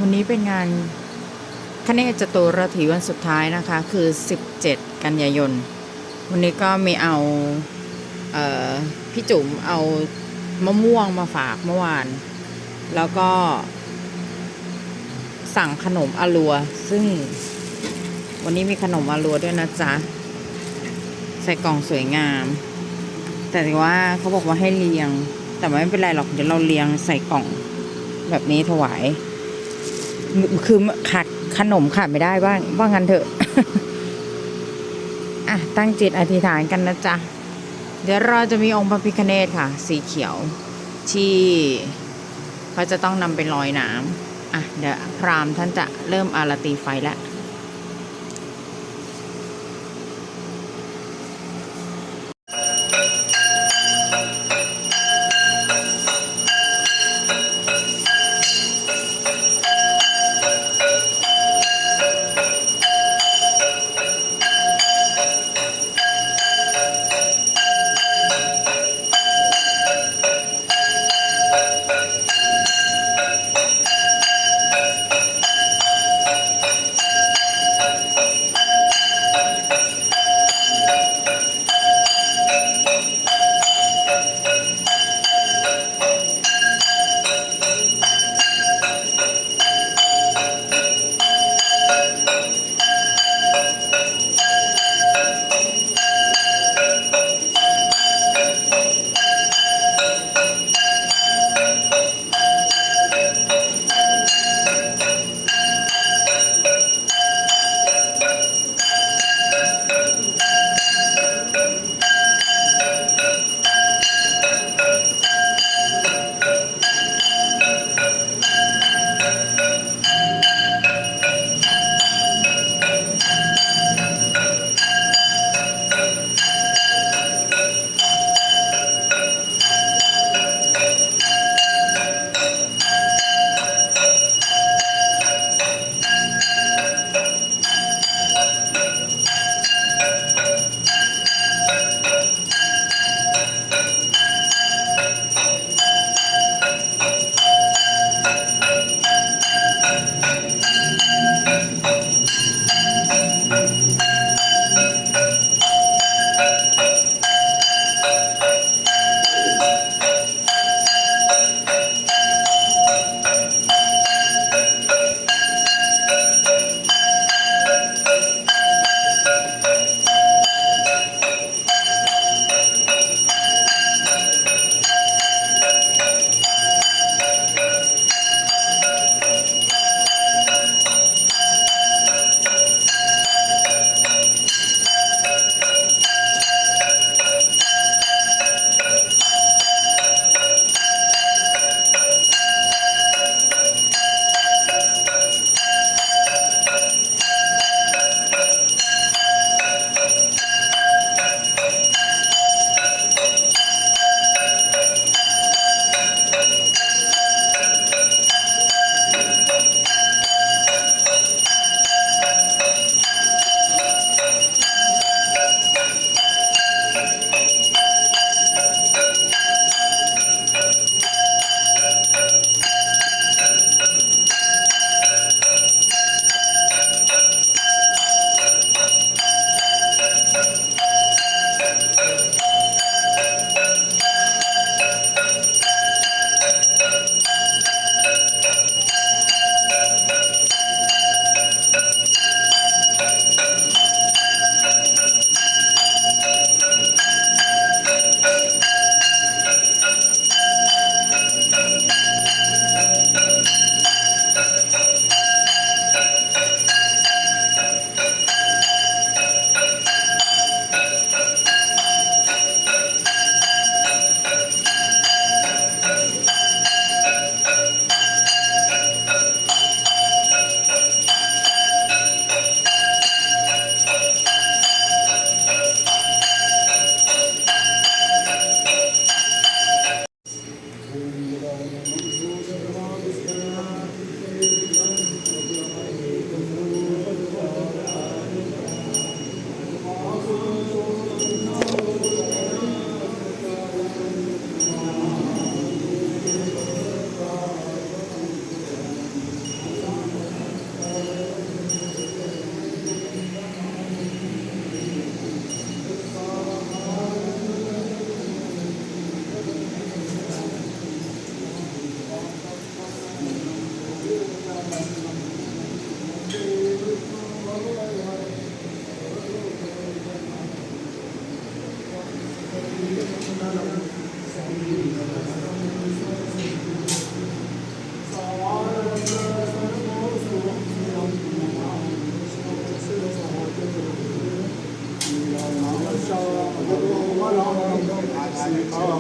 วันนี้เป็นงานคเนศจตุรถีวันสุดท้ายนะคะคือ17กันยายนวันนี้ก็มีเอาพี่จุ๋มเอามะม่วงมาฝากเมื่อวานแล้วก็สั่งขนมอาลัวซึ่งวันนี้มีขนมอาลัวด้วยนะจ๊ะใส่กล่องสวยงามแต่ว่าเขาบอกว่าให้เรียงแต่ไม่เป็นไรหรอกเดี๋ยวเราเรียงใส่กล่องแบบนี้ถวายคือขาดขนมขาดไม่ได้ว่างั้นเถอะ อ่ะตั้งจิตอธิษฐานกันนะจ๊ะเดี๋ยวเราจะมีองค์พระพิฆเนศค่ะสีเขียวที่เขาจะต้องนำไปลอยน้ำอ่ะเดี๋ยวพราหมณ์ท่านจะเริ่มอาราตีไฟแล้ว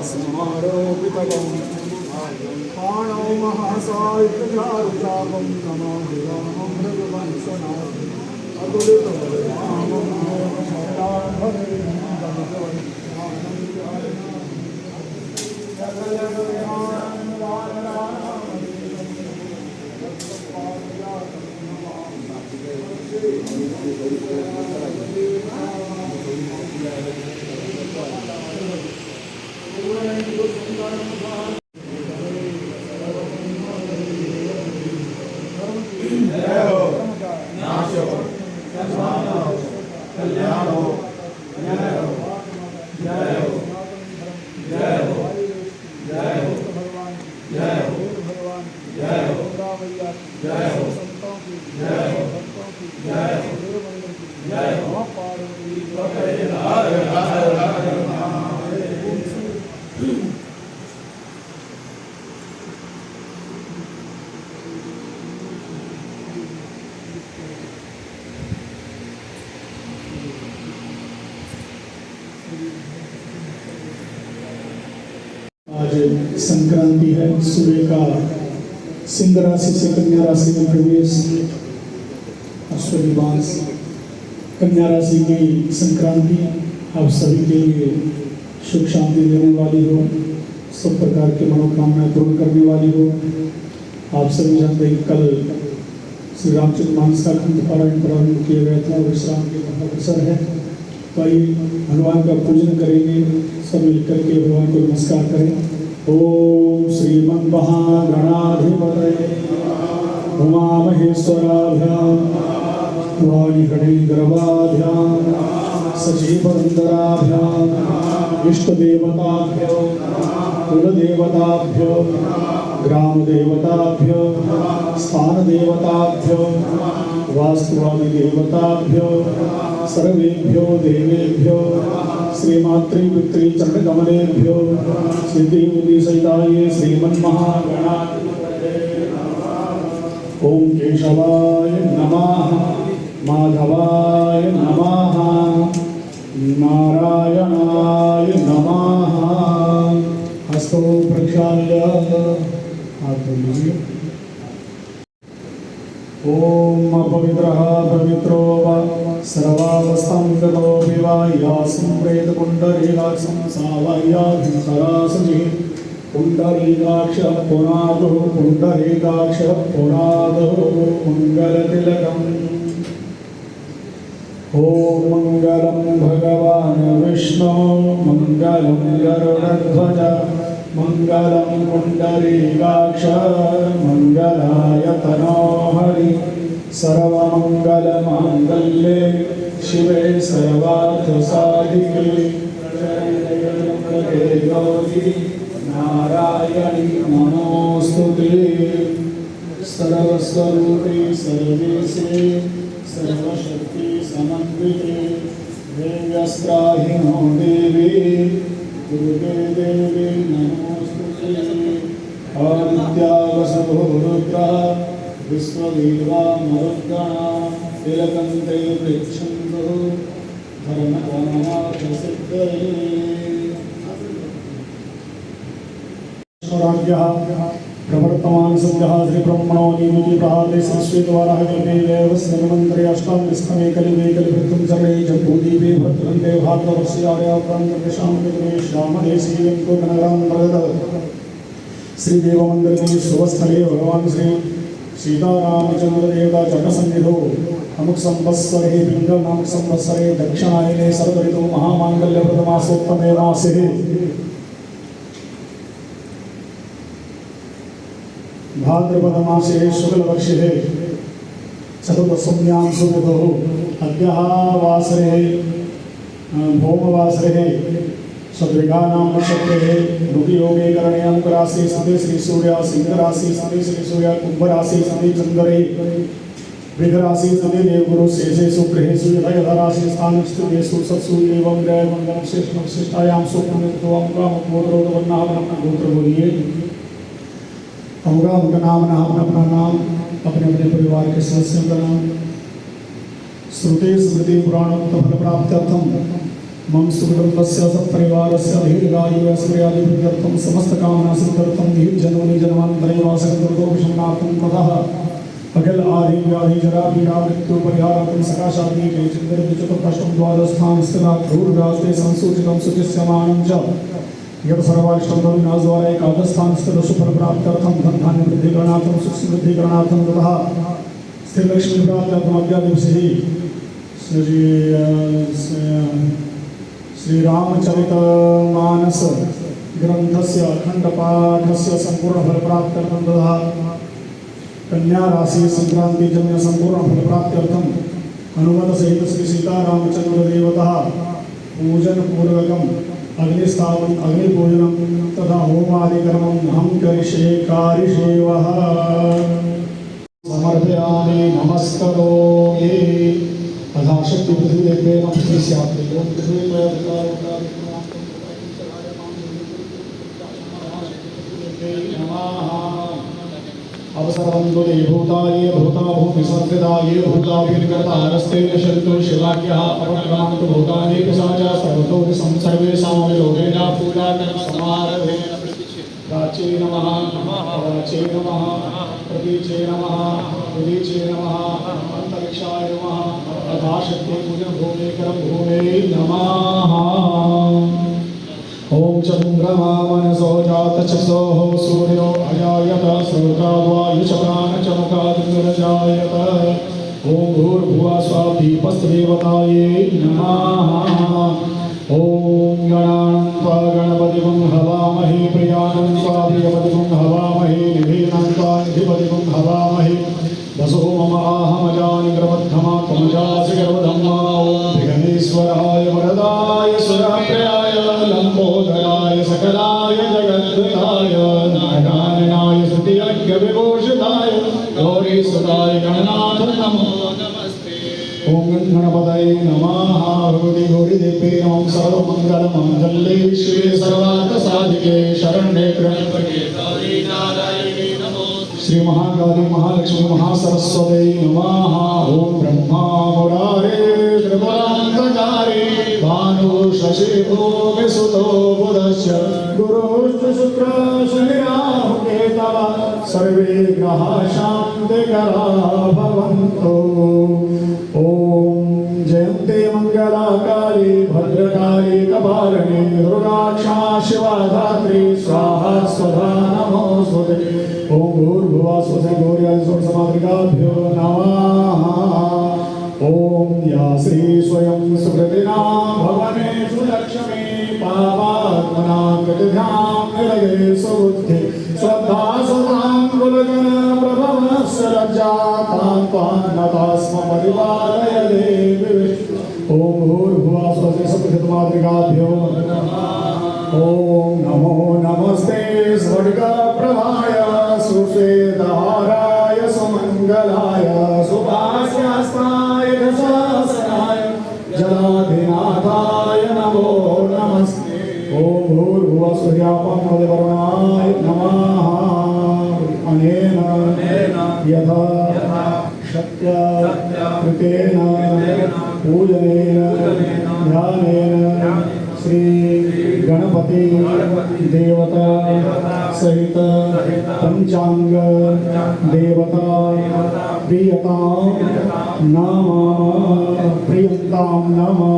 समारोपितवं पाणौ महासायिकजारुजागं नमामि रामं भगवंशनाथं अतुलितबलधामं आज संक्रांति है। सुबह का सिंह राशि से कन्या राशि में प्रवेश, अश्विनी मास कन्या राशि की संक्रांति आप सभी के लिए सुख शांति देने वाली हो, सब प्रकार की मनोकामनाएं पूर्ण करने वाली हो। आप सभी जानते हैं कल श्री रामचंद्र मानस का खंड पारायण प्रारंभ किया गया था, विश्राम के अवसर है। तो आइए हनुमान का पूजन करेंगे, सब मिलकर के भगवान को नमस्कार करें। ओम श्रीमन् महागणाधिपतये उमा महेश्वराभ्यां वाणीगणेन्द्रवाभ्यां सजीवरन्दराभ्यां इष्टदेवताभ्यो कुलदेवताभ्यो ग्रामदेवताभ्यो स्थानदेवताभ्यो वास्तुवादिदेवताभ्यो सर्वेभ्यो देवेभ्यो श्रीमातृपितृ चरणकमलेभ्यो सिद्धिबुद्धिसहिताय श्रीमन्महागणाधिपतये ओम केशवाय नमः माधवाय नमः नारायणाय नमः। हस्तो प्रक्षाल्य हाथ धोइए। ओम अपवित्रः पवित्रो वा सर्वावस्थां गतो विवाह्यासं प्रेतपुण्डरीकाक्षं सावाह्याभिसरासजिः पुण्डरीकाक्षः पुनादुः पुण्डरीकाक्षः पुनादुः मङ्गलतिलकम्। ओम मंगलम भगवान विष्णु मंगलम गरुड़ध्वज मंगलम पुंडरीकाक्ष मंगलाय तनो हरि सर्वमंगल मांगल्ये शिवे सर्वार्थ साधिके शरण्ये गौरी नारायणी नमोस्तुते। सर्वस्वरूपे सर्वेशे सर्वशक्ति समन्विते देव्यस्त्राहिनो देवी दुर्गे देवी नमोस्तुते। आदित्या वसवो रुद्रा विश्वदेवा मरुद्गणा तिलकन्ते पृच्छन्तु धर्मकामार्थसिद्धये। प्रवर्तमान सद्यः श्री ब्रह्मणो निमिति प्रादे संस्कृत द्वारा कल्पे देवस्य मंत्रे अष्टाम स्तमे कलिवे कलिवृत्तम सर्वे जम्बूदीपे भद्रन्ते भारतवर्षीयाय प्रान्तदेशां विद्मे श्यामदेशीयं को नगरां प्रगत श्री देव मंदिर में शुभस्थले भगवान श्री सीतारामचंद्र देवता जटसन्निधौ अमुक संवत्सरे पिंगल नामक संवत्सरे दक्षिणायने शरदऋतु महामांगल्य प्रथमासोत्तमे मासे भाद्रपद मासे शुक्लपक्षे चतुर्दशम्यां सुविधौ अद्यः वासरे भौमवासरे सद्विगानां नक्षत्रे ऋतुयोगे करणे अंकुरासि स्थिते श्री सूर्य सिंह राशि स्थिते श्री सूर्य कुंभ राशि स्थिते चंद्रे वृष राशि स्थिते देवगुरु शेषेषु ग्रहेषु यथा राशि स्थान स्थितेषु सत्सु एवं ग्रह मंगल शिष्टायां सुपुण्यत्वं कामोद्रोधवन्नाः गोत्र बोलिए। होगा उनका नाम अपना नाम अपने अपने परिवार के सदस्यों का नाम। श्रुति स्मृति पुराण फल प्राप्त्यर्थम मम सुकुटुम्बस्य सपरिवारस्य दीर्घायुर्यैश्वर्यादिवृद्ध्यर्थं समस्तकामनासिद्ध्यर्थं दीर्घजन्मनि जन्मान्तरनिवासकर्तृदोषणार्थं ततः अखिल आदि व्याधि जरा पीड़ा मृत्यु परिहारार्थं सकाशादि चतुर्दशं द्वादशस्थान स्थिता क्रूररास्ते संसूचितं सुचिस्यमानं च यत् सर्वाष्टं विनाशद्वारा एकादशस्थान स्थित सुफल प्राप्त्यर्थं धन धान्य वृद्धिकरणार्थं सुख समृद्धिकरणार्थं ततः स्थिर लक्ष्मी प्राप्त्यर्थं अद्यादिवसे श्री रामचरितमानस ग्रंथस्य अखंडपाठस्य संपूर्ण फल प्राप्त्यर्थं ततः कन्या राशि संक्रांति जन्य संपूर्ण फल प्राप्त्यर्थम हनुमत सहित श्री सीतारामचंद्र देवता पूजन पूर्वकम अग्निस्थापन अग्निपूजनम तथा होमादिकर्मं हम करिष्ये कारिष्येवः समर्पयामि नमस्करोमि तथा शक्ति पृथ्वी पृथ्वी स्यात् अवसरवन्तु भूताये भूता भूमिसंस्कृताये भूताभिर्गतारस्ते शन्तु शिवाख्यः अपक्रमन्तु भूतानि पिशाचा सर्वतो संसर्वेषां लोकेना पूजाकर्म समारभे प्राचे नमः प्राचे नमः प्रतीचे नमः उदीचे नमः अंतरिक्षाय नमः तथा शक्ति पूजन भूमे करम भूमे नमः ओम चंद्रमा मनसो जातचक्षोः सूर्यो अजायत श्रोत्राद्वायुचक्रानचमुखादिर्जायत ओम भूर्भुवः स्वः दीपस्देवतायै नमः ओम गणानं त्वा गणपतिं हवामहे प्रियानं त्वा प्रियपतिं हवामहे निधीनं त्वा निधिपतिं हवामहे वसो मम आहमजानि गर्भद्धमा त्वमजासि गर्भधम्मा ओम विघ्नेश्वराय वरदाय सुरप्रियाय लंबोदराय सकलाय जगद्गुराय नारायणाय स्तुतियज्ञविभूषिताय गौरीसुताय गणनाथ नमो नमस्ते ओम गणपतये नमः भगवति गौरीदेवे ओम सर्वमंगलमांगल्ये शिवे सर्वार्थसाधिके शरण्ये त्र्यंबके गौरी नारायणी नमोस्तुते श्री महाकाली महालक्ष्मी महासरस्वती नमः ओम ब्रह्मा मुरारे त्रिपुरान्तकारी भानु शशि भूमि सुतो बुधश्च गुरुश्च शुक्र शनिराहु केतव सर्वे ग्रहा शान्तिकरा भवन्तु ओम जयन्ते मंगलाकाली भद्रकाली कपालिनी दुर्गा क्षमा शिवा धात्री स्वाहा स्वधा नमोस्तुते ओम भूर्भुवः स्वस्ति गौर्यादिसमातृकाभ्यो नमः ओम या श्री स्वयं सुकृतिना भवनेषु लक्ष्मी पापात्मना कृतिध्यां निलये सुबुद्धि श्रद्धा सुतां कुलगण प्रभवस्य लज्जातां त्वान्नता स्म परिपालय देवी विष्णु ओम भूर्भुवः स्वस्ति सप्तमातृकाभ्यो ओम नमो नमस्ते स्वर्गप्रभाय सुश्वेतहाराय सुमंगलाय सुभास्यास्ताय दशासनाय जलाधिनाथाय नमो नमस्ते ओम भूर्भुवः सूर्यापमोदवर्णाय नमः अनेन यथा शक्य कृतेन पूजनेन ध्यानेन श्री गणपति देवता सहित पंचांग देवता प्रियतां नमः प्रियतां नमः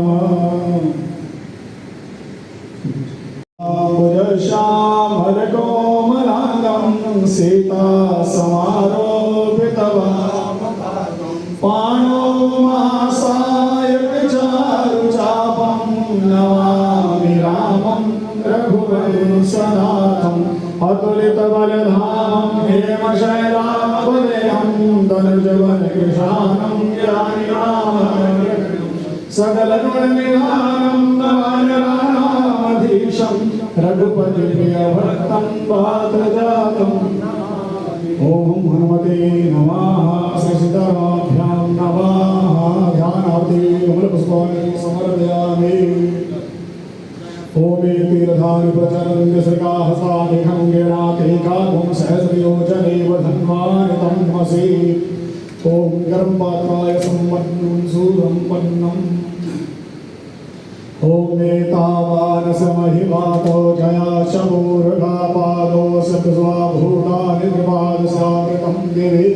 श्यामलकोमलांगं सीता समारोपितवान् पाणो महासायकचारुचापं नमामि रामं रघुवंशनाथम् अतुलितबलधामं हेमशैलापदेहं धनुजवनकृशानं ज्ञानिनामं सकलगुणनिधानं नवनरानामधीशं रघुपतिप्रियभक्तं पात्रजातम् ओम हनुमते नमः श्री सीतारामाभ्यां नमः ध्यानावधि कमलपुष्पाणि समर्पयामि ओम तीर्थानि प्रचरन्ति श्रीकाहसानिघं गिराकेकागुं सहस्रयोजनेव धन्वानि तन्मसि ओम गर्भपात्राय सम्पन्नं सुसम्पन्नम् ओम नेतावान समहिवातो जया शूर्गापादो सत्स्वाभूतानि त्रिपाद सामृतं दिवे।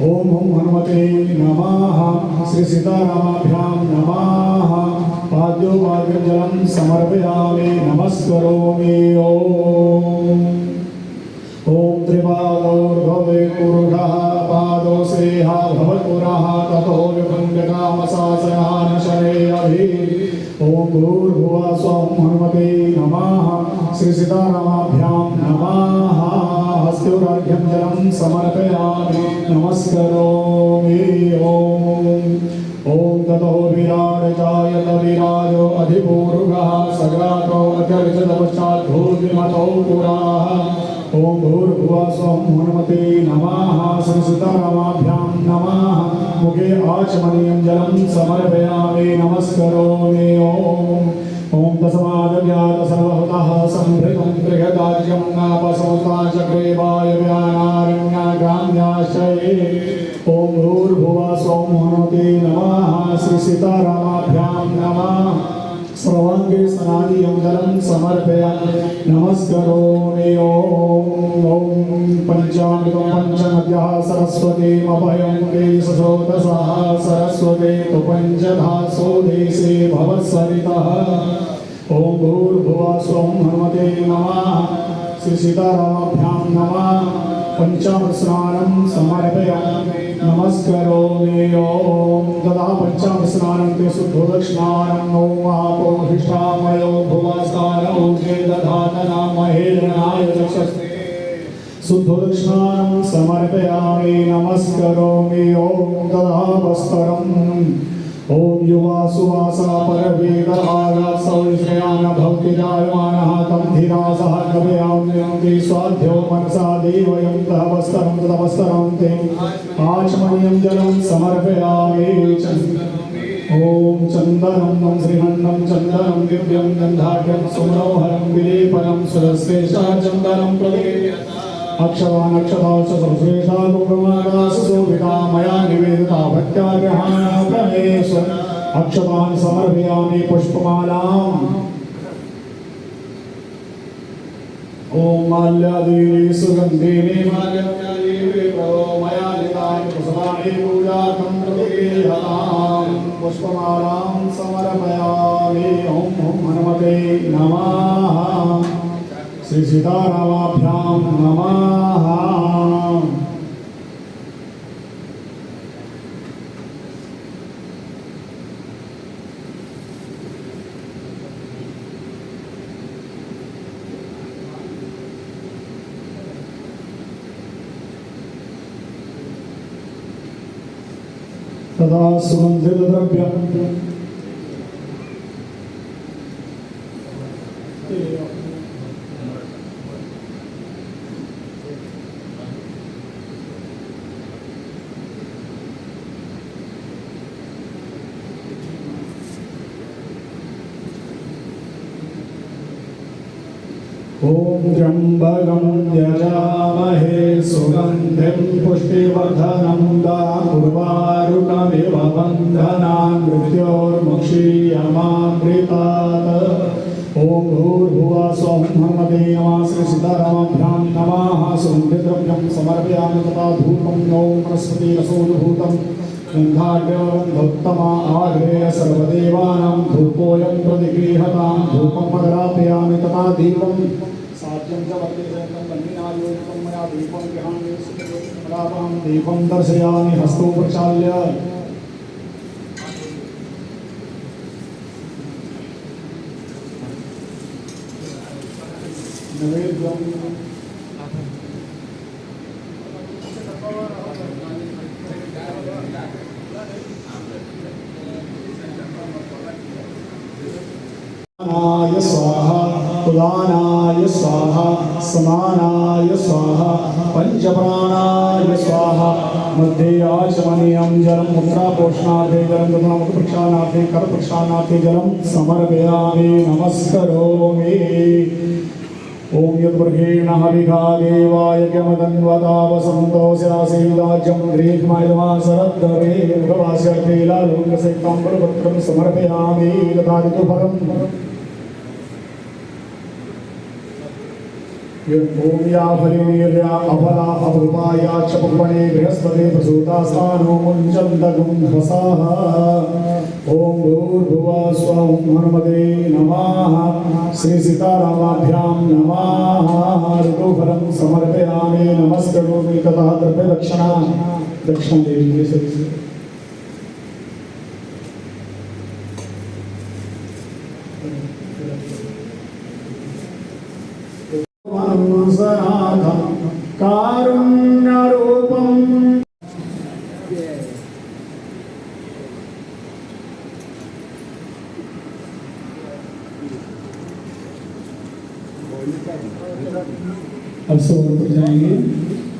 ओम हनुमते नमः। श्री सीतारामाभ्यां नमः। पाद्यो जलं समर्पयामि नमस्करोमि। ओम त्रिपादोर्भवे पुरुषः पादो श्रेयः भवत्पुरः ततो विभङ्गकामशासनः न शरेयभि। ओम भूर्भुवः स्वं हनुमते नमः। श्री सीतारामाभ्यां नमः। हस्त्योरार्घ्यं जलं समर्पयामि नमस्करोमि। ओम ततो विराजजायत विराजो अधिपूर्वः सग्रातो अत्यर्चित पश्चात् भूर्भिमतो पुराः। ओम भूर्भुवः स्वं हनुमते नमः। श्री सीतारामाभ्यां नमः। मुखे आचमनीयं जलं समर्पयामि नमस्करोमि। ओम तस्माद्व्यात सर्वहुतः संभृतं बृहदाज्यं नापसंस्था चक्रे वायव्यानारण्याग्राम्याश्रये। ओम भूर्भुवः स्वं हनुमते नमः। श्री सीतारामाभ्यां नमः। सर्वांगे स्नानीयं जलं समर्पयामि नमस्करोमि। ओम पंचामृतं पंचनद्यः सरस्वतीमभयं देशस्रोतसः सरस्वते तु पंचधासो देशे भवत्सरितः। ओम भूर्भुवः स्वं हनुमते नमः। श्री सीतारामाभ्यां नमः। पंचामृत स्नानं समर्पयामि नमस्करोमि। ओम तदा पंचामृत स्नानं ते शुद्धोदकस्नानं ओम आपोहिष्ठामयो भुवस्तारौ ते दधातना महेन्द्रनाय चक्षुस्ते शुद्धोदकस्नानं समर्पयामि नमस्करोमि। ओम तदा वस्त्रम् ओम युवा सुवासा परवेद आगात् सौश्रयान भवति जायमानः तं धीरासः कवयाम्यन्ति स्वाध्यो मनसा देवयं तवस्तरं तदवस्तरं ते आचमनीयं जलं समर्पयामि। ओम चन्दनं श्रीगन्धं चन्दनं दिव्यं गन्धाढ्यं सुमनोहरं विलेपनं सुरश्रेष्ठा चन्दनं प्रदे अक्षरान् अक्षराः सर्वश्रेष्ठा कुकुमाराः सुशोभिता मया निवेदिता भक्त्याग्रहाणः प्रमेश अक्षतान् समर्पयामि पुष्पमालाम्। ओम माल्यादीनि सुगन्धीनि माल्यादीनि मया नितानि पुष्पाणि पूजार्थं प्रदीयताम् पुष्पमालां समर्पयामि। ओम हनुमते नमः। श्री सीतारामाभ्यां नमः। तदा सुगन्धितद्रव्यं ओम त्र्यंबकं यजामहे सुगंधिं पुष्टिवर्धनं उर्वारुकमिव बन्धनान् मृत्योर्मुक्षीयमामृतात्। ओम भूर्भुवः स्वं हनुमते नमः। श्री सीतारामाभ्यां नमः। सुगन्धिद्रव्यं समर्पयामि तथा धूपं ओम बृहस्पतिरसोद्भूतं गन्धाढ्यगन्धोत्तमा आग्रेय सर्वदेवानां धूपोऽयं प्रतिगृह्यतां धूपं मदरापयामि तथा दीपं साध्यं च वर्तेतं बन्धिनायोजितं मया दीपं गृहामि सुखलाभं दीपं दर्शयामि हस्तो प्रचाल्य। नैवेद्यं स्वाहा उदानाय स्वाहा समानाय स्वाहा पंचप्राणाय स्वाहा। मध्ये आचमनीयं जलं मुद्रापोषणार्थे जलं तथा मुखप्रक्षालनार्थे करप्रक्षालनार्थे जलं समर्पयामि नमस्करोमि। ओम यद्वर्गेण हविखा देवाय यमदन्वतावसन्तो स्यासेदाज्यं ग्रीष्मायमा शरद्दवे भवास्यतेलालोकसेताम्बरपत्रं समर्पयामि ददातु फलम् ओम या फलिनीर्या अफला अवृपाया चपपणे बृहस्पति प्रसूतास्थानो मुञ्चन्दगुंधसाः ओम भूर्भुवः स्वः हनुमते नमः श्री सीतारामाभ्यां नमः ऋतुफलं समर्पयामि नमस्करोमि तथा द्रव्यदक्षिणा दक्षिण देवी सभी कारुण्यरूपम् अब सब ऊपर जाएंगे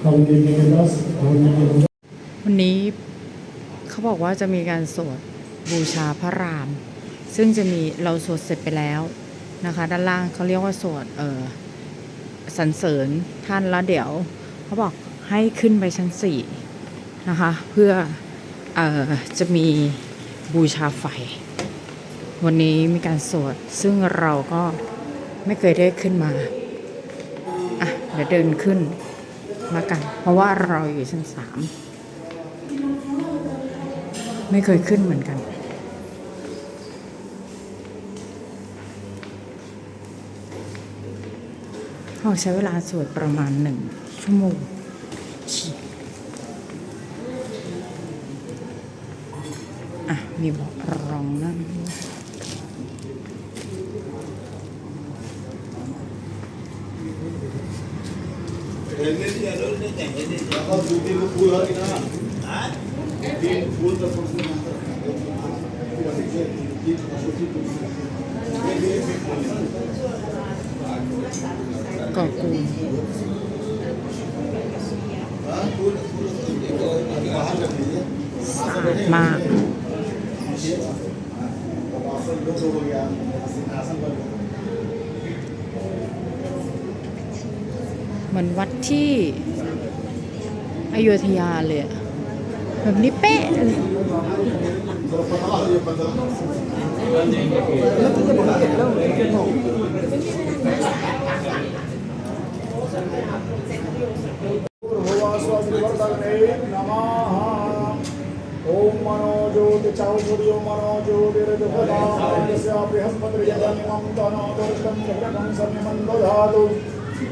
हवन देने के पास हवन देने के बाद วันนี้เขาบอกว่าจะมีการสวดบูชาพระราม ซึ่งจะมีเราสวดเสร็จไปแล้วนะคะด้านล่างเขาเรียกว่าสวดสรรเสริญท่านแล้วเดี๋ยวเขาบอกให้ขึ้นไปชั้น4นะคะเพื่อจะมีบูชาไฟวันนี้มีการสวดซึ่งเราก็ไม่เคยได้ขึ้นมาเดี๋ยวเดินขึ้นมากันเพราะว่าเราอยู่ชั้น3ไม่เคยขึ้นเหมือนกันเขาใช้เวลาสวดประมาณ1 ชั่วโมงมีบอกรองนั่งก่อกูลสะอาดมากเหมือนวัดที่อยุธยาเลยแบบนี้เป๊ะเลยओम मनोज्योति चाउर्यो मनोज्योतिर्जुहदास्य बृहस्पतिर्यजनिमं तनोदर्शं जगतं सन्निमन्दधातु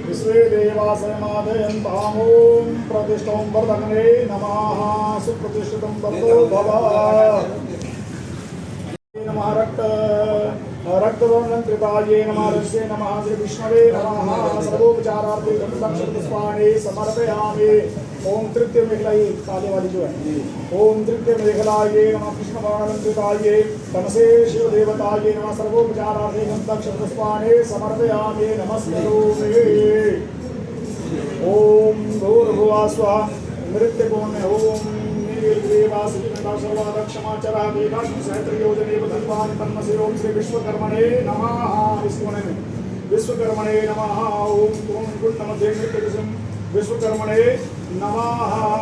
विश्वे देवासयमादयन्ताम् ॐ प्रतिष्ठं वर्धने नमः सुप्रतिष्ठितं वर्धो भव नमः रक्तवर्णकृताये नमः रस्य नमः श्री विष्णवे नमः सर्वोपचारार्थे दक्षपुष्पाणि समर्पयामि ओम तृतीय मेखलाये काले वाली जो है ओम तृतीय मेखलाये नमः कृष्णवर्णकृताये तमसे शिव देवताये नमः सर्वोपचारार्थे दक्षपुष्पाणि समर्पयामि नमस्करोमि ओम भूर्भुवः स्वः नृत्यपुण्य ओम श्री विश्वकर्मणे नमः विश्वकर्मणे नमः ओम विश्वकर्मणे नमः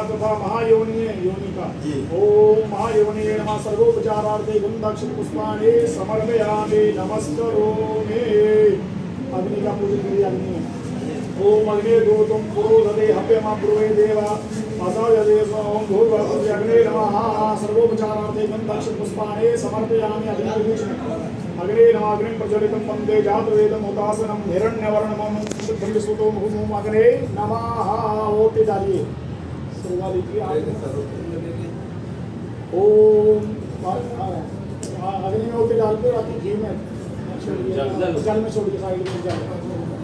तथा महायोनि योनि का ओम महायोनि नमः सर्वोपचारार्थे गंधाक्षपुष्पाणि समर्पयामि नमस्करोमि अग्नि का पूजन करिए अग्नि ओम अग्ने दूतम पुरोधते हव्यमा ब्रुवे देवा असायदेव ओम भूर्भुवः अग्ने नमः सर्वोपचारार्थे गंधाक्षपुष्पाणि समर्पयामि अग्नि अग्ने नमः अग्निं प्रज्वलितं वन्दे जातवेदं हुतासनं हिरण्यवर्णमं शुद्धं विसुतो मुहुः अग्ने नमः ओते डालिए शुरुआत कीजिए ओम अग्नि में ओते डालते और घी में जल में छोड़िए साइड में जल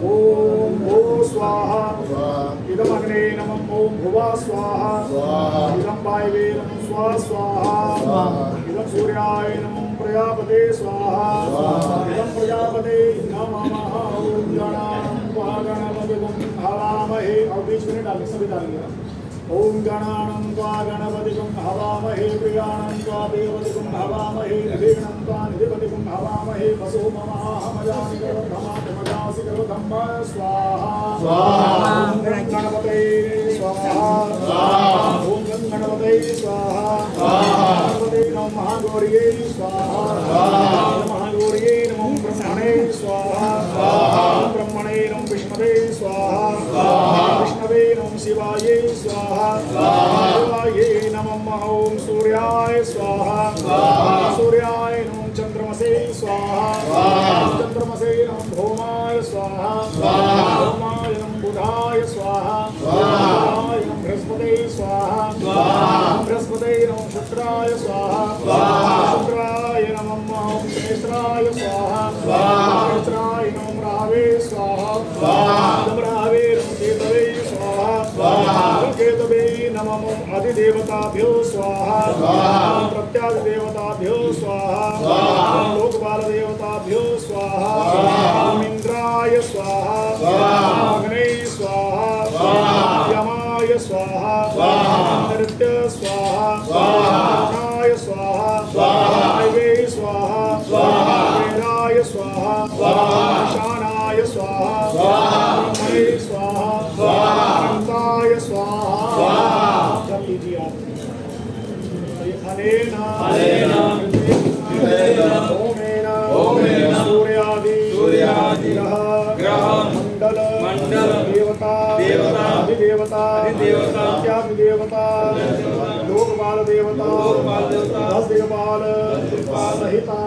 ओम भो स्वाहा इदम अग्ने नमः ओम भुवा स्वाहा इदम वायवे नमः स्वाहा स्वाहा इदम सूर्याय नमः प्रजापते स्वाहा इदम प्रजापते नमः ओम गणानां हवामहे और बीच में डालें सभी डालेंगे ओम गणानां गणपतिं हवामहे हवामहे प्रियाणां त्वा देवतिगुं हवामहे निधीनां त्वा निधिपतिगुं हवामहे वसो ममाहमजासि गर्वधमात्मजासि गर्वधम्म स्वाहा स्वाहा ॐ गणपते स्वाहा स्वाहा ॐ गणपते स्वाहा स्वाहा गणपते नमो महागौर्यै स्वाहा स्वाहा महागौर्यै नमो ब्रह्मणे स्वाहा स्वाहा ब्रह्मणे नमो विष्णवे स्वाहा स्वाहा विष्णवे नमो शिवाय स्वाहा स्वाहा शिवाय नमः ॐ सूर्याय स्वाहा स्वाहा सूर्याय नमो चंद्रमसे स्वाहा स्वाहा चंद्रमसे नमो भौमाय स्वाहा स्वाहा भौमाय नमो बुधाय स्वाहा स्वाहा बुधाय नमो बृहस्पते स्वाहा स्वाहा बृहस्पते नमो शुक्राय स्वाहा स्वाहा शुक्राय नमः ॐ शनेश्वराय स्वाहा स्वाहा शनेश्वराय नमो राहवे स्वाहा स्वाहा राहवे नमो केतवे स्वाहा स्वाहा केतवे नमः अधिदेवताभ्यो स्वाहा स्वाहा प्रत्यादिदेवताभ्यो स्वाहा स्वाहा लोकपालदेवताभ्यो स्वाहा स्वाहा इंद्राय स्वाहा स्वाहा अग्ने स्वाहा स्वाहा यमाय स्वाहा स्वाहा नृत्य स्वाहा स्वाहा स्वाहा स्वाहा वायवे स्वाहा स्वाहा वेदाय स्वाहा स्वाहा शानाय स्वाहा स्वाहा ब्रह्मणे स्वाहा स्वाहा अनंताय स्वाहा स्वाहा जप लीजिए आप अनेना ओमेन सूर्यादि ग्रह मंडल देवता अधिदेवता इत्यादिदेवता लोकपाल देवता दस दिक्पाल सहिता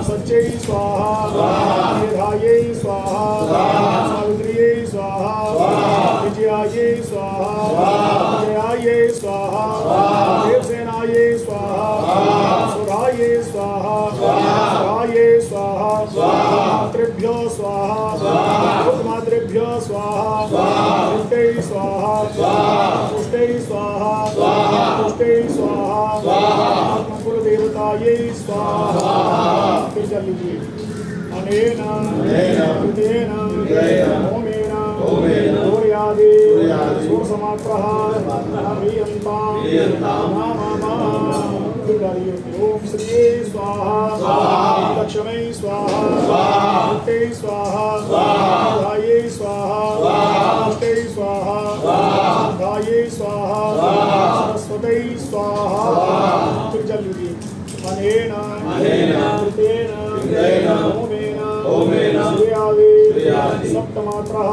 सच्चे स्वाहा मेधायै स्वाहा सावित्र्यै स्वाहा विजयायै स्वाहा जयायै स्वाहा देवसेनायै स्वाहा सुधायै स्वाहा स्वाहायै स्वाहा मातृभ्यो स्वाहा मातृभ्यो स्वाहा पुष्टै स्वाहा पुष्टै स्वाहा पुष्टै स्वाहा आत्मकुल देवतायै स्वाहा फिर चल लीजिए अनेना कृतेना ओमेन सूर्यादि सूर्यसमाप्रः अभियन्तां ओम श्री स्वाहा लक्ष्मी स्वाहा भक्ति स्वाहा धाये स्वाहा भक्ति स्वाहा धाये स्वाहा सरस्वती स्वाहा फिर चल लीजिए अनेना कृतेना ओमेन सूर्यादि सप्तमात्रः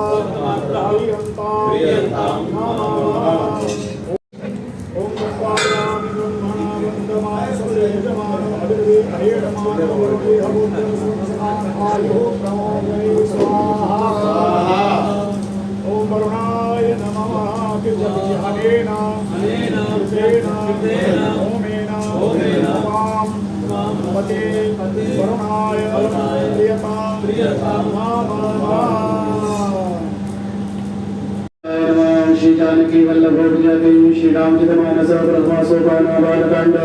अभियन्तां ओम तत्वायामि ब्रह्मणा वन्दमान सदेजमान अदिति अहेडमान वरुणे हवोदर सुमसान आयो प्रमोदय स्वाहा ओम वरुणाय नमः किजति अनेना कृतेना ओमेन वाम पते वरुणाय प्रियता नमः श्री जानकी वल्लभ विजय श्री रामचंद्र मानस प्रथमा सोपान बालकांड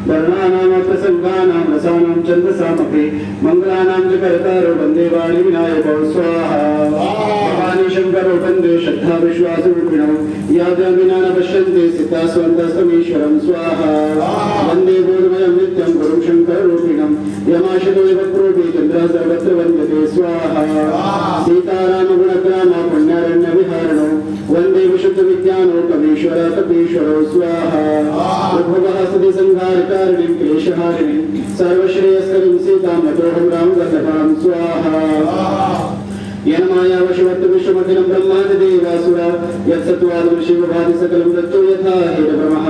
वर्णानां प्रसंगानां रसानां छन्दसामपि मंगलानां च कर्तारो वन्दे वाणी विनायको स्वाहा भवानी शंकरो वन्दे श्रद्धा विश्वास रूपिणो यादव विना न पश्यन्ते सिद्धा स्वन्तस्तमीश्वरं स्वाहा वन्दे बोधमयं नित्यं गुरुं शंकर रूपिणं यमाशतो एव प्रोटे चन्द्रः सर्वत्र वन्दते स्वाहा सीताराम गुणग्राम पुण्यारण्य विहारणो वन्दे विशुद्ध विज्ञानो कवीश्वर कपीश्वरो स्वाहा प्रभवः सति संहारकारिणीं क्लेशहारिणीं सर्वश्रेयस्करीं सीतां नतोऽहं रामवल्लभां स्वाहा यन्माया वशवत् विश्वमखिलं ब्रह्मादिदेवासुरा यत्सत्त्वादं शिवभाति सकलं दत्तो यथा हेरब्रह्मः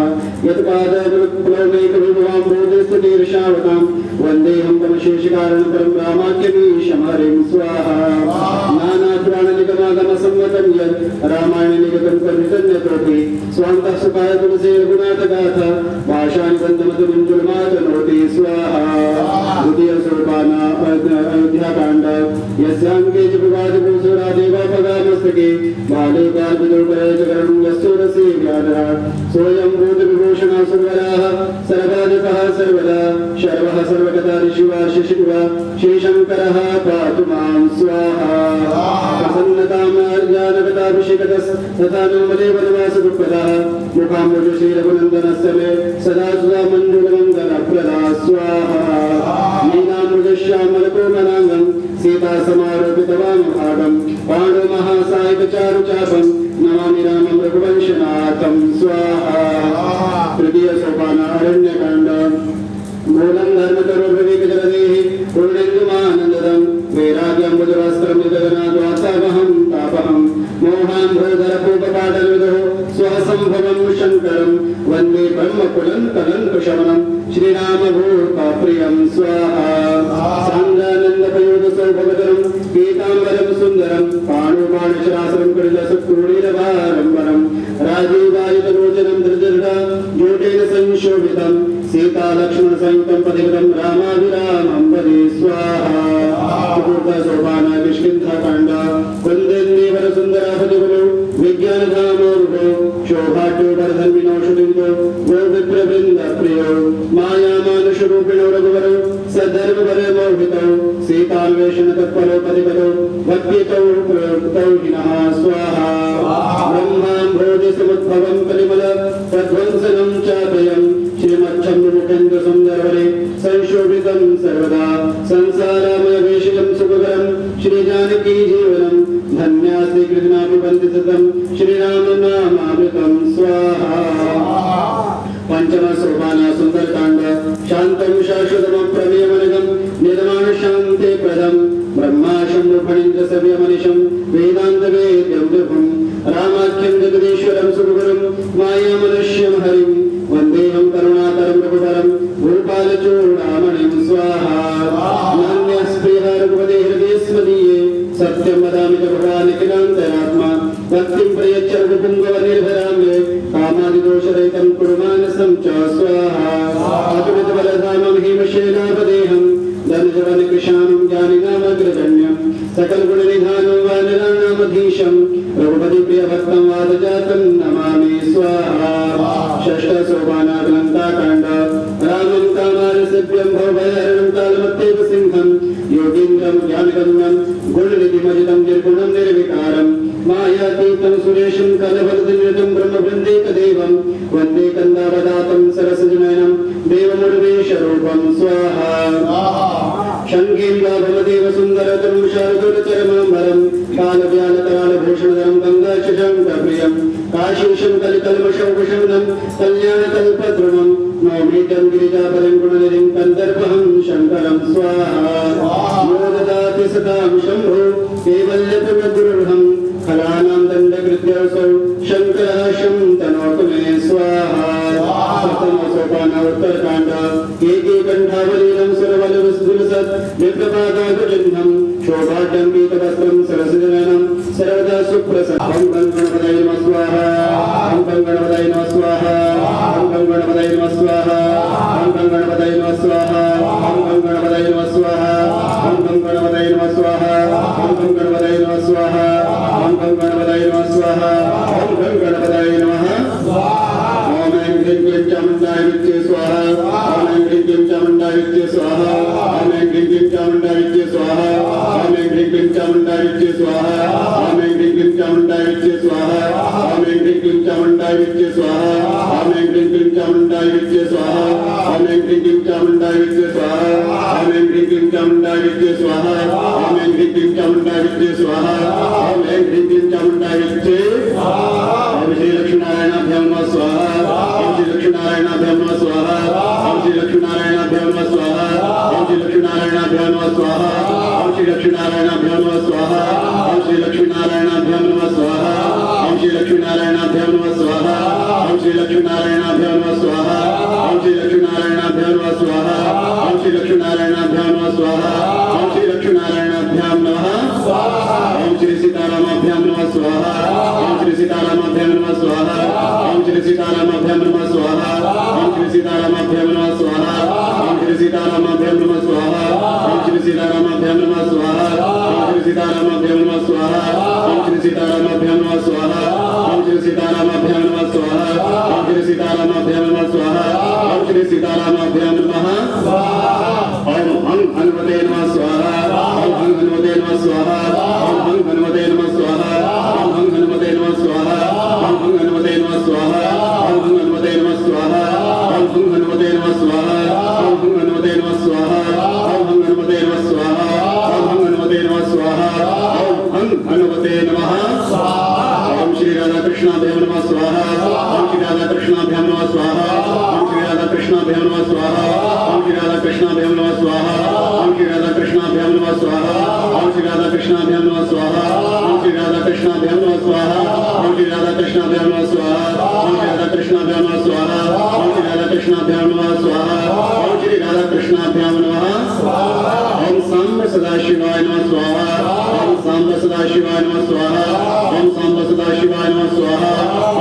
यत्पादगुरुकुलमेकविभवां बोधिस्ततीर्षावतां वन्देऽहं तमशेषकारणं परं रामाख्यमीशं हरिं स्वाहा नानापुराणनिगमागमसंवतं यत् रामायणनिगतं परितन्यतोऽपि स्वान्तः सुखाय तुलसेर्गुणाथगाथा भाषानि सन्तमतुञ्जुलमातनोति स्वाहा द्वितीयसोपान अयोध्याकाण्ड यस्याङ्गे च विवादभूसुरा देवापगामस्तके बाले काल्पदुर्परजकरणं यस्सुरसे व्याधः सोऽयं भूतविभूषणः सुरवराः सर्वाधिपः सर्वदा सर्वः सर्वगता ऋषिवार्षशिव श्रीशङ्करः पातु मां स्वाहा प्रसन्नतामार्यानगताभिषेकतस् तथा नोमले वनवासदुःखदः मुखाम्बुज श्रीरघुनन्दनस्य मे सदा सुधा मण्डलमङ्गलप्रदा स्वाहा नीलामृगश्यामलकोमलाङ्गं सीता समारोपितवामभागं पाण्डु महासायकचारुचापं नमामि रामं रघुवंशनाथं स्वाहा तृतीय सोपान अरण्यकाण्ड मूलं धर्मतरो विवेकजलदेः पूर्णेन्दुमानन्ददं वैराग्यम्बुजवस्त्रं निदगनाद्वासावहं तापहं मोहान्धोधरपूपपाटलविदो स्वसम्भवं शङ्करं वन्दे ब्रह्मकुलङ्कलङ्कुशमनं श्रीरामभूतप्रियं स्वाहा साङ्गानन्दपयोगसौभगतरं पीताम्बरं सुन्दरं पाणुपाणशरासनं कुटिलसत्कुटीलभारम्बरं राजीवायुतलोचनं धृजर्डा जोटेन संशोभितं सीतालक्ष्मणसंयुतं पथितं रामाभिरामं वदे स्वाहा चतुर्थसोपान किष्किन्धाकाण्ड वन्देन्देवर सुन्दरापतिगुरो विज्ञानधामोरुहो शोभाट्योपरधन्विनो शुतिन्दो गोविप्रवृन्दप्रियो मायामानुषरूपिणो रघुवरो सद्धर्मपरमोहितौ सीतान्वेषणतत्परो पतिपदो भक्तितौ प्रयुक्तौ हिनः स्वाहा ब्रह्माम्भोधिसमुद्भवं कलिमल प्रध्वंसनं चापयं श्रीमच्छम्मुखेन्द्रसुन्दरवरे संशोभितं सर्वदा संसारामयवेशितं सुखकरं श्रीजानकी जीवनं धन्यास्ति कृष्णापि वन्दितं श्रीरामनामामृतं स्वाहा पंचम सोपान सुंदरकांड शांतं शाश्वतमप्रमेयमनघं निर्माणशान्ते प्रदं ब्रह्माशम्भुफणीन्द्रसव्यमनिशं वेदान्तवेद्यं विभुं रामाख्यं जगदीश्वरं सुखकरं मायामनुष्यं हरिं वन्देऽहं करुणाकरं रघुवरं भूपालचूडामणिं स्वाहा नान्यस्पृह रघुपते हृदये स्मदीये सत्यं वदामि च भगवान् निखिलान्तरात्मा भक्तिं प्रयच्छ रघुपुङ्गवनिर्भरां मे कामादिदोषरहितं कुरु मानसं च स्वाहा अतुलितबलधामं हिमशैलापदेहं धनुजवनकृशानं ज्ञानिनामग्रगण्यं सकलगुणनिधानं वानराणामधीशं रघुपतिप्रियभक्तं वादजातं नमामि स्वाहा षष्ठसोपानाग्रन्थाकाण्ड रामं कामारसिभ्यं भवभयहरणं कालमत्यैव सिंहं योगीन्द्रं ज्ञानगम्यं गुणनिधिमजितं निर्गुणं निर्विकारं मायातीतं सुरेशं कलवरदिनिरतं ब्रह्मवृन्देकदेवं वन्दे कन्दावदातं सरसजनयनं देवमुर्वेशरूपं स्वाहा शङ्खेन्द्राभवदेव सुन्दरतरुं शारदुलचरमाम्बरं कालव्यालकरालभूषणधरं गङ्गाशशङ्कप्रियं काशीशं कलिकल्मषौकशमनं कल्याणकल्पद्रुमं नौमीतं गिरिजापदं गुणनिधिं कन्दर्पहं शङ्करं स्वाहा यो ददाति सदां शम्भो कैवल्यपुरगुरुर्हं फलानां दण्डकृत्यसौ शङ्करः शं तनोतु मे स्वाहा सप्तमसोपान उत्तरकाण्ड एकीकण्ठावलीनं सुरवलविस्तुलसत् विप्रपादागचिह्नं शोभाढ्यं पीतवस्त्रं सरसजननं सर्वदा सुप्रसन्नं गणपतये नमः स्वाहा गणपतये नमः स्वाहा गणपतये नमः स्वाहा गणपतये नमः स्वाहा गणपतये नमः स्वाहा गणपतये नमः स्वाहा गणपतये नमः स्वाहा गणपतये नमः स्वाहा गणपतये नमः ओम ऐं ह्रीं क्लीं चामुण्डाय विद्ये स्वाहा ओम ऐं ह्रीं क्लीं चामुण्डाय विद्ये स्वाहा ओम ऐं ह्रीं क्लीं चामुण्डाय विद्ये स्वाहा ओम ऐं ह्रीं क्लीं चामुण्डाय विद्ये स्वाहा ओम ऐं ह्रीं क्लीं चामुण्डाय विद्ये स्वाहा ओम ऐं ह्रीं क्लीं चामुण्डाय विद्ये स्वाहा ओम ऐं ह्रीं क्लीं चामुण्डाय विद्ये स्वाहा ओम ऐं ह्रीं क्लीं चामुण्डाय विद्ये स्वाहा ओम ऐं ह्रीं क्लीं चामुण्डाय विद्ये स्वाहा ओम ऐं ह्रीं क्लीं चामुण्डाय विद्ये स्वाहा ओम ऐं ह्रीं क्लीं चामुण्डाय विद्ये ओम श्री लक्ष्मीनारायणाभ्यां नमः स्वाहा ओम श्री लक्ष्मीनारायणाभ्यां नमः स्वाहा ओम श्री लक्ष्मीनारायणाभ्यां नमः स्वाहा ओम श्री लक्ष्मीनारायणाभ्यां नमः स्वाहा ओम श्री लक्ष्मीनारायणाभ्यां नमः स्वाहा ओम श्री लक्ष्मीनारायणाभ्यां नमः स्वाहा ओम श्री लक्ष्मीनारायणाभ्यां नमः स्वाहा ओम श्री लक्ष्मीनारायणाभ्यां नमः स्वाहा ओम श्री लक्ष्मीनारायणाभ्यां नमः स्वाहा ओम श्री लक्ष्मीनारायणाभ्यां नमः स्वाहा ओम श्री लक्ष्मीनारायणाभ्यां नमः स्वाहा ओम श्री सीतारामाभ्यां नमः स्वाहा ओम श्री सीतारामाभ्यां नमः स्वाहा ओम श्री सीतारामाभ्यां नमः स्वाहा ओम श्री सीतारामाभ्यां नमः स्वाहा ओम श्री सीतारामाभ्यां नमः स्वाहा ओम श्री सीतारामाभ्यां नमः स्वाहा ओम श्री सीतारामाभ्यां नमः स्वाहा ओम श्री सीतारामाभ्यां नमः स्वाहा ओम श्री सीतारामाभ्यां नमः स्वाहा ओम श्री सीतारामाभ्यां नमः स्वाहा ओम श्री सीतारामाभ्यां नमः स्वाहा कृष्णाभ्यां नमः स्वाहा ओम श्री राधा कृष्णाभ्यां नमः स्वाहा ओम श्री राधा कृष्णाभ्यां नमः स्वाहा ओम श्री राधा कृष्णाभ्यां नमः स्वाहा ओम श्री राधा कृष्णाभ्यां नमः स्वाहा ओम श्री राधा कृष्णाभ्यां नमः स्वाहा ओम श्री राधा कृष्णाभ्यां नमः स्वाहा ओम श्री राधा कृष्णाभ्यां नमः स्वाहा ओम श्री राधा कृष्णाभ्यां नमः स्वाहा ओम श्री राधा कृष्णाभ्यां नमः स्वाहा ओम श्री राधा कृष्णाभ्यां नमः स्वाहा ओम सांब सदाशिवाय नमः स्वाहा ओम सांब सदाशिवाय नमः स्वाहा ओम सांब सदाशिवाय नमः स्वाहा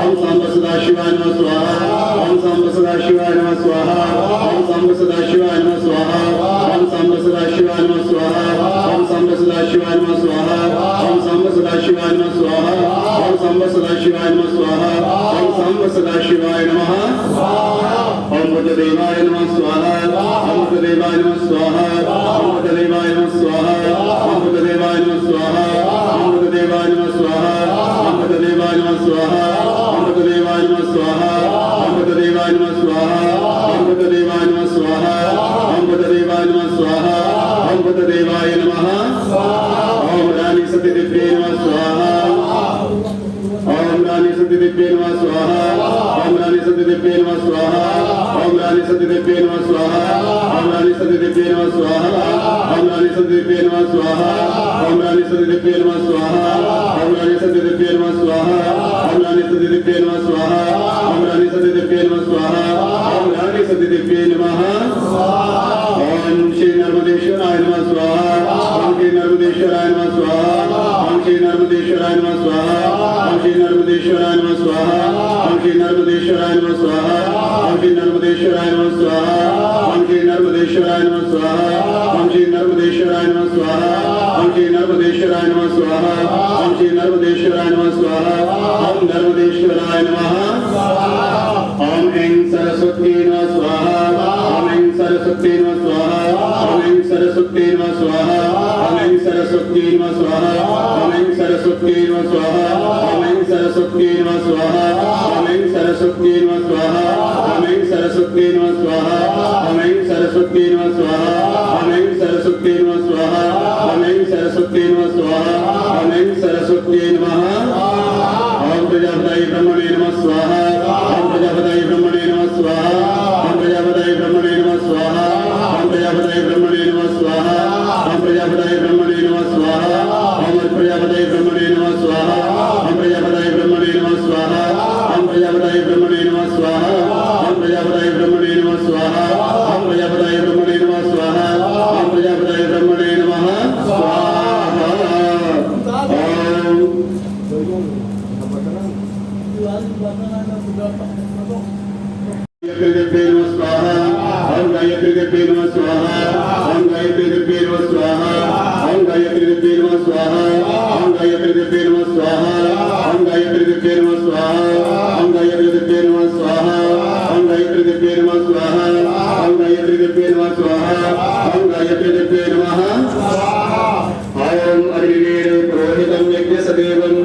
ओम सांब सदाशिवाय नमः स्वाहा ओम सांब सदाशिवाय नमः स्वाहा ओम सांब सदाशिवाय नमः स्वाहा ओम सांब सदाशिवाय नमः स्वाहा ओम सांब सदाशिवाय नमः स्वाहा ओम सांब सदाशिवाय नमः स्वाहा ओम सांब सदाशिवाय नमः स्वाहा ओम सांब सदाशिवाय नमः स्वाहा ओम बुद्धदेवाय नमः स्वाहा ओम बुद्धदेवाय नमः स्वाहा ओम बुद्धदेवाय नमः स्वाहा ओम बुद्धदेवाय नमः स्वाहा ओम बुद्धदेवाय नमः स्वाहा ओम बुद्धदेवाय नमः स्वाहा ओम बुद्धदेवाय नमः स्वाहा ओम बुद्धदेवाय नमः स्वाहा ओम बुद्धदेवाय नमः स्वाहा ओम बुद्धदेवाय नमः स्वाहा ओम बुद्धदेवाय नमः स्वाहा ओम रानी सत्यदेव्यै नमः स्वाहा ओम रानी सत्यदेव्यै नमः स्वाहा ओम रानी सत्यदेव्यै नमः स्वाहा ओम रानी सत्यदेव्यै नमः स्वाहा ओम रानी सत्यदेव्यै नमः स्वाहा ओम रानी सत्यदेव्यै नमः स्वाहा ओम रानी सत्यदेव्यै नमः स्वाहा ओम रानी सत्यदेव्यै नमः स्वाहा ओम रानी सत्यदेव्यै नमः स्वाहा ओम रानी सत्यदेव्यै नमः स्वाहा ओम रानी सत्यदेव्यै नमः स्वाहा ओम श्री नर्मदेश्वराय नमः स्वाहा ओम श्री नर्मदेश्वराय नमः स्वाहा ओम श्री नर्मदेश्वराय नमः स्वाहा ओम श्री नर्मदेश्वराय नमः स्वाहा ओम श्री नर्मदेश्वराय नमः स्वाहा ओम श्री नर्मदेश्वराय नमः स्वाहा ओम श्री नर्मदेश्वराय नमः स्वाहा ओम श्री नर्मदेश्वराय नमः स्वाहा ओम श्री नर्मदेश्वराय नमः स्वाहा ओम श्री नर्मदेश्वराय नमः स्वाहा ओम नर्मदेश्वराय नमः स्वाहा ओम ऐं सरस्वती नमः स्वाहा ओम ऐं सरस्वती नमः स्वाहा ओम ऐं सरस्वती नमः स्वाहा ओम ऐं सरस्वती नमः स्वाहा ओम ऐं सरस्वती नमः स्वाहा ओम ऐं सरस्वती नमः स्वाहा ओम ऐं सरस्वती नमः स्वाहा ओम ऐं सरस्वती नमः स्वाहा ओम ऐं सरस्वती नमः स्वाहा ओम ऐं सरस्वती नमः स्वाहा ओम ऐं सरस्वती नमः स्वाहा ओम ऐं सरस्वती नमः ओम प्रजापतये ब्रह्मणे नमः स्वाहा ओम प्रजापतये ब्रह्मणे नमः स्वाहा ओम प्रजापतये ब्रह्मणे नमः स्वाहा ओम प्रजापतये ब्रह्मणे नमः स्वाहा ओम प्रजापतये ब्रह्मणे नमः स्वाहा ओम प्रजापतये ब्रह्मणे नमः स्वाहा ओम प्रजापतये ब्रह्मणे नमः स्वाहा ओम प्रजापतये ब्रह्मणे नमः स्वाहा ओम प्रजापतये ब्रह्मणे नमः स्वाहा ओम प्रजापतये ब्रह्मणे नमः स्वाहा ओम प्रजापतये ब्रह्मणे नमः स्वाहा गायत्री नमः स्वाहा ओम गायत्री देवी नमः स्वाहा ओम गायत्री देवी नमः स्वाहा ओम गायत्री देवी नमः स्वाहा ओम गायत्री देवी नमः स्वाहा ओम गायत्री देवी नमः स्वाहा ओम गायत्री देवी नमः स्वाहा ओम गायत्री देवी नमः स्वाहा ओम गायत्री देवी नमः स्वाहा ओम गायत्री देवी नमः स्वाहा ओम अग्निवीर पुरोहितं यज्ञ सदेवं